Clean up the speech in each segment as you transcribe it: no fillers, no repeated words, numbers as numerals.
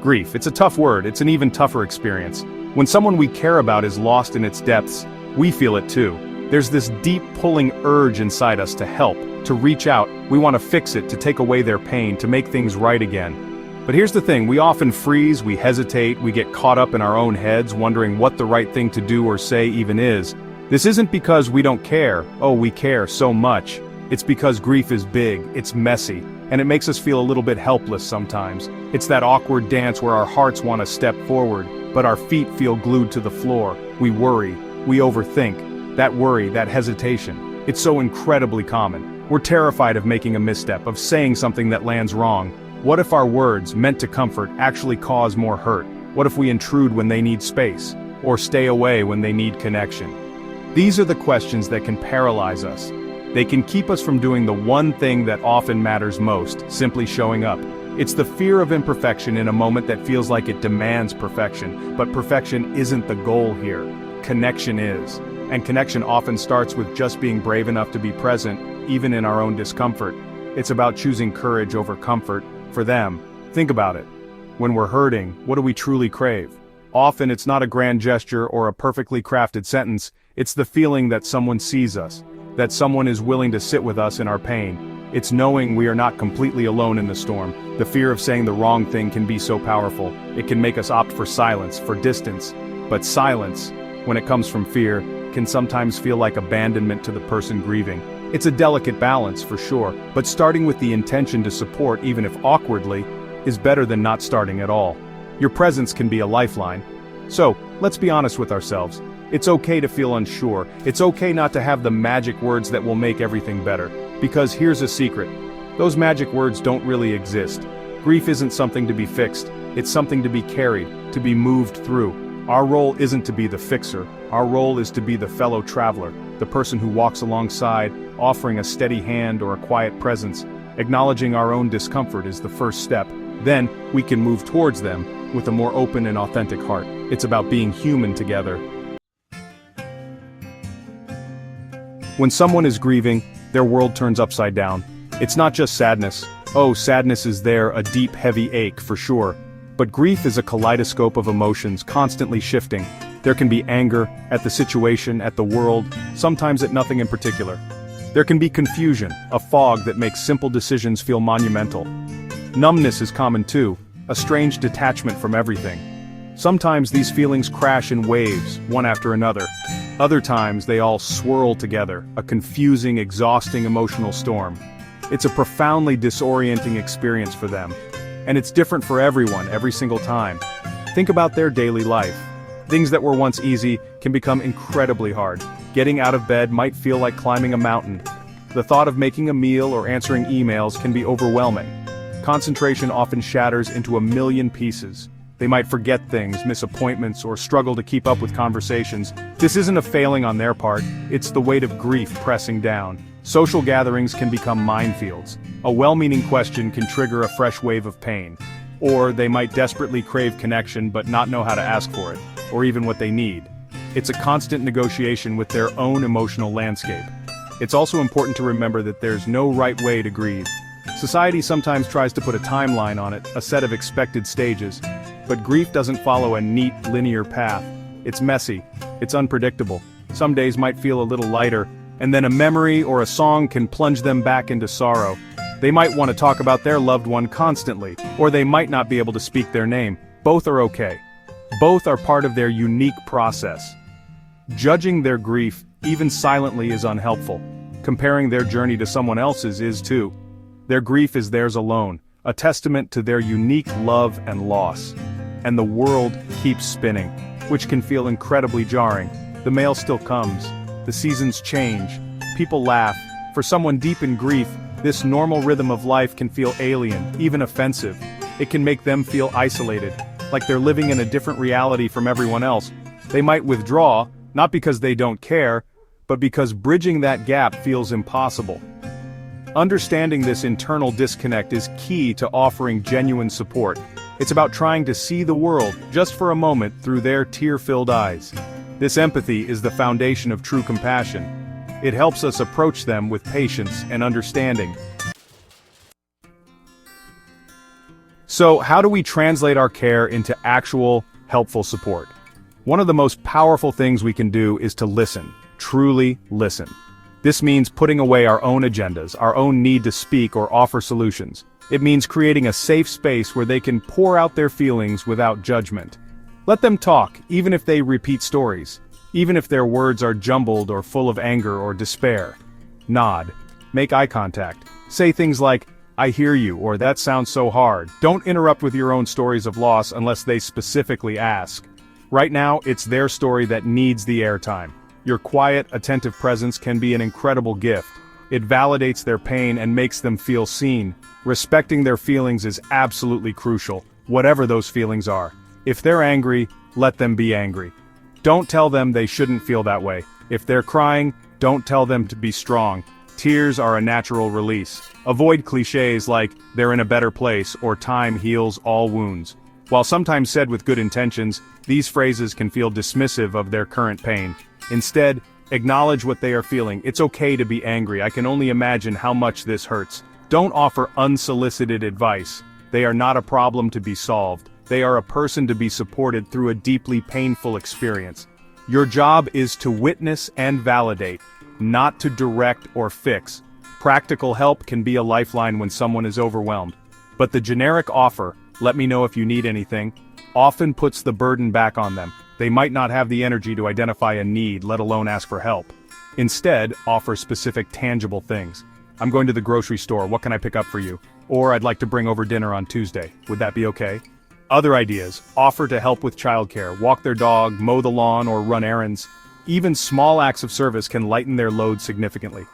Grief, it's a tough word, it's an even tougher experience. When someone we care about is lost in its depths, we feel it too. There's this deep pulling urge inside us to help, to reach out. We want to fix it, to take away their pain, to make things right again. But here's the thing, we often freeze, we hesitate, we get caught up in our own heads, wondering what the right thing to do or say even is. This isn't because we don't care, oh we care so much. It's because grief is big, it's messy, and it makes us feel a little bit helpless sometimes. It's that awkward dance where our hearts want to step forward, but our feet feel glued to the floor. We worry, we overthink. That worry, that hesitation, it's so incredibly common. We're terrified of making a misstep, of saying something that lands wrong. What if our words, meant to comfort, actually cause more hurt? What if we intrude when they need space, or stay away when they need connection? These are the questions that can paralyze us. They can keep us from doing the one thing that often matters most, simply showing up. It's the fear of imperfection in a moment that feels like it demands perfection, but perfection isn't the goal here. Connection is. And connection often starts with just being brave enough to be present, even in our own discomfort. It's about choosing courage over comfort, for them. Think about it. When we're hurting, what do we truly crave? Often it's not a grand gesture or a perfectly crafted sentence, it's the feeling that someone sees us, that someone is willing to sit with us in our pain. It's knowing we are not completely alone in the storm. The fear of saying the wrong thing can be so powerful. It can make us opt for silence, for distance. But silence, when it comes from fear, can sometimes feel like abandonment to the person grieving. It's a delicate balance, for sure, but starting with the intention to support, even if awkwardly, is better than not starting at all. Your presence can be a lifeline. So, let's be honest with ourselves. It's okay to feel unsure. It's okay not to have the magic words that will make everything better. Because here's a secret. Those magic words don't really exist. Grief isn't something to be fixed. It's something to be carried, to be moved through. Our role isn't to be the fixer. Our role is to be the fellow traveler, the person who walks alongside, offering a steady hand or a quiet presence. Acknowledging our own discomfort is the first step. Then, we can move towards them with a more open and authentic heart. It's about being human together. When someone is grieving, their world turns upside down. It's not just sadness. Oh, sadness is there, a deep, heavy ache, for sure. But grief is a kaleidoscope of emotions, constantly shifting. There can be anger, at the situation, at the world, sometimes at nothing in particular. There can be confusion, a fog that makes simple decisions feel monumental. Numbness is common too, a strange detachment from everything. Sometimes these feelings crash in waves, one after another. Other times they all swirl together, a confusing, exhausting emotional storm. It's a profoundly disorienting experience for them. And it's different for everyone, every single time. Think about their daily life. Things that were once easy can become incredibly hard. Getting out of bed might feel like climbing a mountain. The thought of making a meal or answering emails can be overwhelming. Concentration often shatters into a million pieces. They might forget things, miss appointments, or struggle to keep up with conversations. This isn't a failing on their part, it's the weight of grief pressing down. Social gatherings can become minefields. A well-meaning question can trigger a fresh wave of pain. Or they might desperately crave connection but not know how to ask for it, or even what they need. It's a constant negotiation with their own emotional landscape. It's also important to remember that there's no right way to grieve. Society sometimes tries to put a timeline on it, a set of expected stages. But grief doesn't follow a neat, linear path. It's messy. It's unpredictable. Some days might feel a little lighter, and then a memory or a song can plunge them back into sorrow. They might want to talk about their loved one constantly, or they might not be able to speak their name. Both are okay. Both are part of their unique process. Judging their grief, even silently, is unhelpful. Comparing their journey to someone else's is too. Their grief is theirs alone, a testament to their unique love and loss. And the world keeps spinning, which can feel incredibly jarring. The mail still comes. The seasons change. People laugh. For someone deep in grief, this normal rhythm of life can feel alien, even offensive. It can make them feel isolated, like they're living in a different reality from everyone else. They might withdraw, not because they don't care, but because bridging that gap feels impossible. Understanding this internal disconnect is key to offering genuine support. It's about trying to see the world, just for a moment, through their tear-filled eyes. This empathy is the foundation of true compassion. It helps us approach them with patience and understanding. So, how do we translate our care into actual, helpful support? One of the most powerful things we can do is to listen, truly listen. This means putting away our own agendas, our own need to speak or offer solutions. It means creating a safe space where they can pour out their feelings without judgment. Let them talk, even if they repeat stories, even if their words are jumbled or full of anger or despair. Nod. Make eye contact. Say things like, "I hear you," or "That sounds so hard." Don't interrupt with your own stories of loss unless they specifically ask. Right now, it's their story that needs the airtime. Your quiet, attentive presence can be an incredible gift. It validates their pain and makes them feel seen. Respecting their feelings is absolutely crucial, whatever those feelings are. If they're angry, let them be angry. Don't tell them they shouldn't feel that way. If they're crying, don't tell them to be strong. Tears are a natural release. Avoid cliches like, "they're in a better place," or "time heals all wounds." While sometimes said with good intentions, these phrases can feel dismissive of their current pain. Instead, acknowledge what they are feeling. It's okay to be angry. I can only imagine how much this hurts. Don't offer unsolicited advice. They are not a problem to be solved. They are a person to be supported through a deeply painful experience. Your job is to witness and validate, not to direct or fix. Practical help can be a lifeline when someone is overwhelmed. But the generic offer, "let me know if you need anything," often puts the burden back on them. They might not have the energy to identify a need, let alone ask for help. Instead, offer specific tangible things. "I'm going to the grocery store, what can I pick up for you?" Or, "I'd like to bring over dinner on Tuesday. Would that be okay?" Other ideas, offer to help with childcare, walk their dog, mow the lawn, or run errands. Even small acts of service can lighten their load significantly.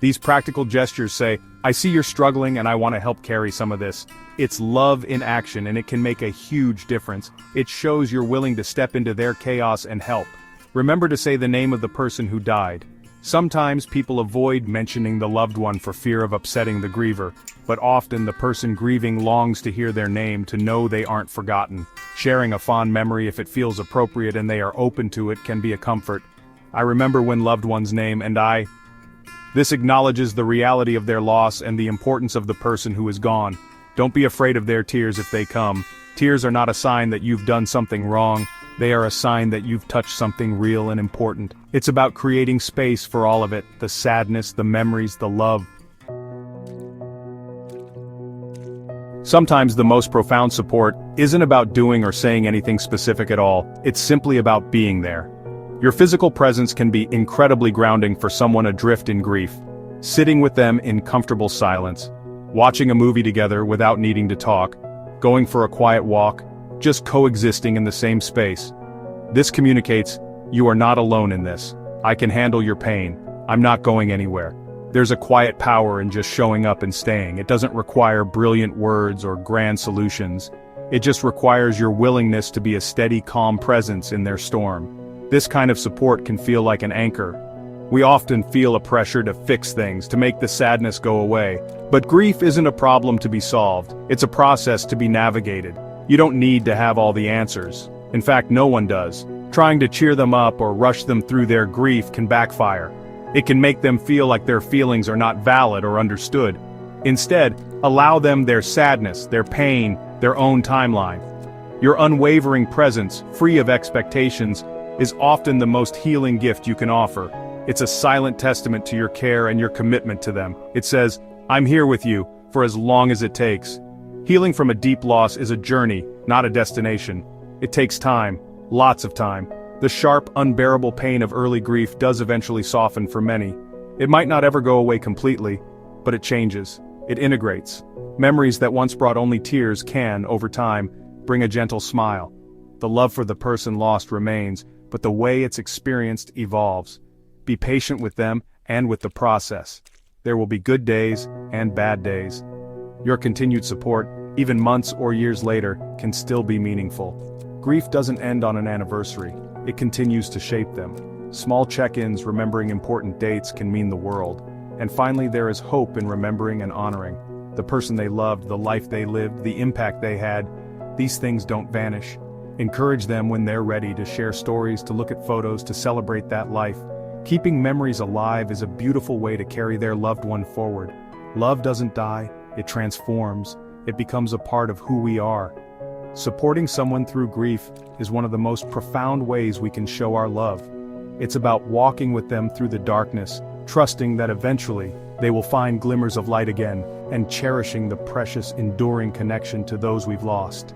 These practical gestures say, "I see you're struggling and I want to help carry some of this." It's love in action, and it can make a huge difference. It shows you're willing to step into their chaos and help. Remember to say the name of the person who died. Sometimes people avoid mentioning the loved one for fear of upsetting the griever, but often the person grieving longs to hear their name, to know they aren't forgotten. Sharing a fond memory, if it feels appropriate and they are open to it, can be a comfort. "I remember when loved one's name and I..." This acknowledges the reality of their loss and the importance of the person who is gone. Don't be afraid of their tears if they come. Tears are not a sign that you've done something wrong. They are a sign that you've touched something real and important. It's about creating space for all of it, the sadness, the memories, the love. Sometimes the most profound support isn't about doing or saying anything specific at all. It's simply about being there. Your physical presence can be incredibly grounding for someone adrift in grief. Sitting with them in comfortable silence, watching a movie together without needing to talk, going for a quiet walk, just coexisting in the same space. This communicates, "You are not alone in this. I can handle your pain. I'm not going anywhere." There's a quiet power in just showing up and staying. It doesn't require brilliant words or grand solutions. It just requires your willingness to be a steady, calm presence in their storm. This kind of support can feel like an anchor. We often feel a pressure to fix things, to make the sadness go away. But grief isn't a problem to be solved. It's a process to be navigated. You don't need to have all the answers. In fact, no one does. Trying to cheer them up or rush them through their grief can backfire. It can make them feel like their feelings are not valid or understood. Instead, allow them their sadness, their pain, their own timeline. Your unwavering presence, free of expectations, is often the most healing gift you can offer. It's a silent testament to your care and your commitment to them. It says, "I'm here with you, for as long as it takes." Healing from a deep loss is a journey, not a destination. It takes time, lots of time. The sharp, unbearable pain of early grief does eventually soften for many. It might not ever go away completely, but it changes. It integrates. Memories that once brought only tears can, over time, bring a gentle smile. The love for the person lost remains, but the way it's experienced evolves. Be patient with them and with the process. There will be good days and bad days. Your continued support, even months or years later, can still be meaningful. Grief doesn't end on an anniversary. It continues to shape them. Small check-ins remembering important dates can mean the world. And finally, there is hope in remembering and honoring the person they loved, the life they lived, the impact they had. These things don't vanish. Encourage them when they're ready to share stories, to look at photos, to celebrate that life. Keeping memories alive is a beautiful way to carry their loved one forward. Love doesn't die, it transforms. it becomes a part of who we are. Supporting someone through grief is one of the most profound ways we can show our love. It's about walking with them through the darkness, trusting that eventually, they will find glimmers of light again, and cherishing the precious, enduring connection to those we've lost.